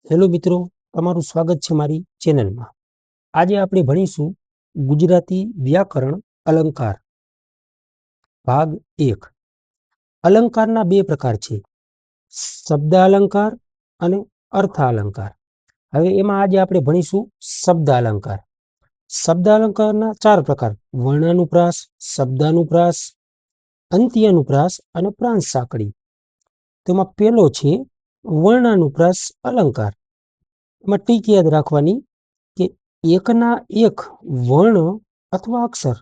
Hello મિત્રો, તમારું સ્વાગત છે મારી ચેનલમાં। આજે આપણે ભણીશું ગુજરાતી વ્યાકરણ અલંકાર ભાગ 1। અલંકારના બે પ્રકાર છે, શબ્દ અલંકાર અને અર્થ અલંકાર। હવે એમાં આજે આપણે ભણીશું શબ્દ અલંકાર। શબ્દ અલંકારના 4 પ્રકાર: વર્ણાનુપ્રાસ, શબ્દાનુપ્રાસ, અંત્યાનુપ્રાસ અને પ્રાંત સાંકળી। તેમાં પહેલો છે વર્ણાનુપ્રાસ અલંકાર। એમાં ટીક યાદ રાખવાની કે એકના એક વર્ણ અથવા અક્ષર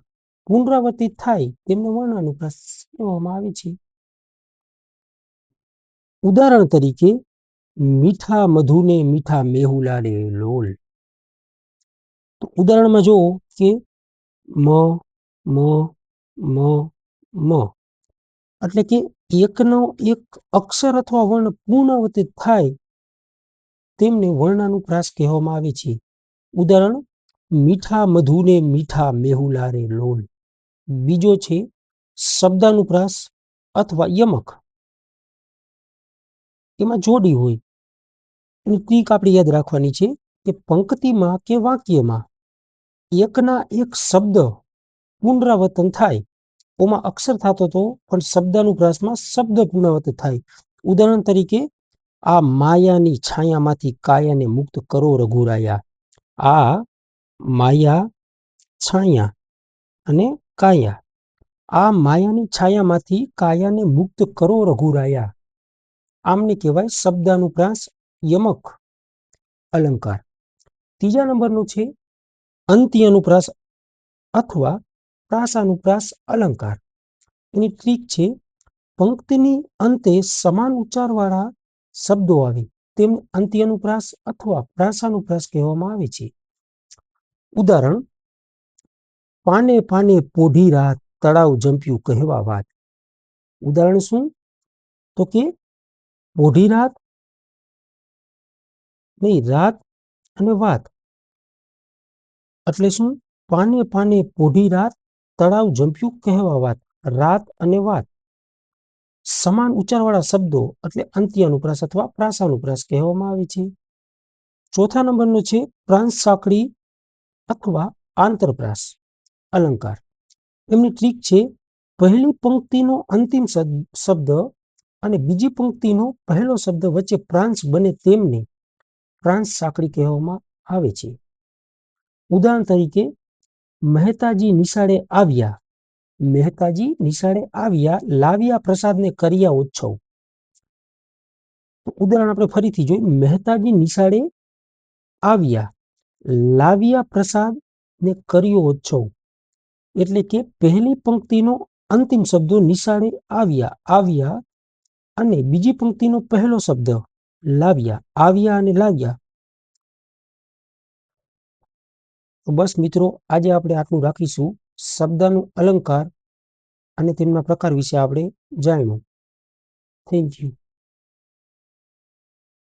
પુનરાવર્તિત થાય તેમને વર્ણાનુપ્રાસ કહેવામાં આવે છે। ઉદાહરણ તરીકે મીઠા મધુને મીઠા મેહુલા રે લોલ। તો ઉદાહરણમાં જુઓ કે મ મ મ મ એટલે કે એકનો એક અક્ષર અથવા વર્ણ પુનરાવર્તિત થાય તેમને વર્ણાનુપ્રાસ કહેવામાં આવે છે। ઉદાહરણ મીઠા મધુને મીઠા મેહુલા રે લોલ। બીજો છે શબ્દાનુપ્રાસ અથવા યમક। એમાં જોડી હોય એની ટ્રીક આપણે યાદ રાખવાની છે કે પંક્તિમાં કે વાક્યમાં એકના એક શબ્દ પુનરાવર્તન થાય, ઓમાં અક્ષર થતો હતો પણ શબ્દાનુપ્રાસમાં શબ્દ પુનરાવર્તિત થાય। ઉદાહરણ તરીકે આ માયાની છાયામાંથી કાયાને મુક્ત કરો રઘુરાયા। આ માયા છાયા અને કાયા, આ માયાની છાયામાંથી કાયાને મુક્ત કરો રઘુરાયા, આમને કહેવાય શબ્દાનુપ્રાસ યમક અલંકાર। ત્રીજા નંબરનું છે અંત્યાનુપ્રાસ અથવા પ્રાસાનુપ્રાસ અલંકાર। એની ટ્રીક છે પંક્તિની અંતે સમાન ઉચ્ચારવાળા શબ્દો આવે તેમને અંત્યાનુપ્રાસ અથવા પ્રાસાનુપ્રાસ કહેવામાં આવે છે। ઉદાહરણ પાને પાને પોઢી રાત તળાવ જંપ્યું કહેવા વાત। ઉદાહરણ શું? તો કે પોઢી રાત નહીં, રાત અને વાત એટલે શું? પાને પાને પોઢી રાત તળાવ જંપ્યું કહેવા વાત। રાત અને વાત સમાન ઉચ્ચારવાળા શબ્દો એટલે અંત્યાનુપ્રાસ અથવા પ્રાસાનુપ્રાસ કહેવામાં આવે છે। ચોથા નંબરનો છે પ્રાંત સાંકળી અથવા આંતરપ્રાસ અલંકાર। એમની ટ્રીક છે પહેલી પંક્તિનો અંતિમ શબ્દ અને બીજી પંક્તિનો પહેલો શબ્દ વચ્ચે પ્રાંત બને તેમને પ્રાંત સાંકળી કહેવામાં આવે છે। ઉદાહરણ તરીકે મહેતાજી નિશાળે આવ્યા, મહેતાજી નિશાળે આવ્યા, લાવ્યા પ્રસાદને કર્યા ઉત્સવ। ઉદાહરણ આપણે ફરીથી જોઈએ, મહેતાજી નિશાળે આવ્યા, લાવ્યા પ્રસાદ ને કર્યો ઉત્સવ। એટલે કે પહેલી પંક્તિનો અંતિમ શબ્દો નિશાળે આવ્યા, આવ્યા અને બીજી પંક્તિનો પહેલો શબ્દ લાવ્યા, આવ્યા અને લાવ્યા। તો બસ મિત્રો, આજે આપણે આટલું રાખીશું। શબ્દનું અલંકાર અને તેમના પ્રકાર વિશે આપણે જાણ્યું। Thank you.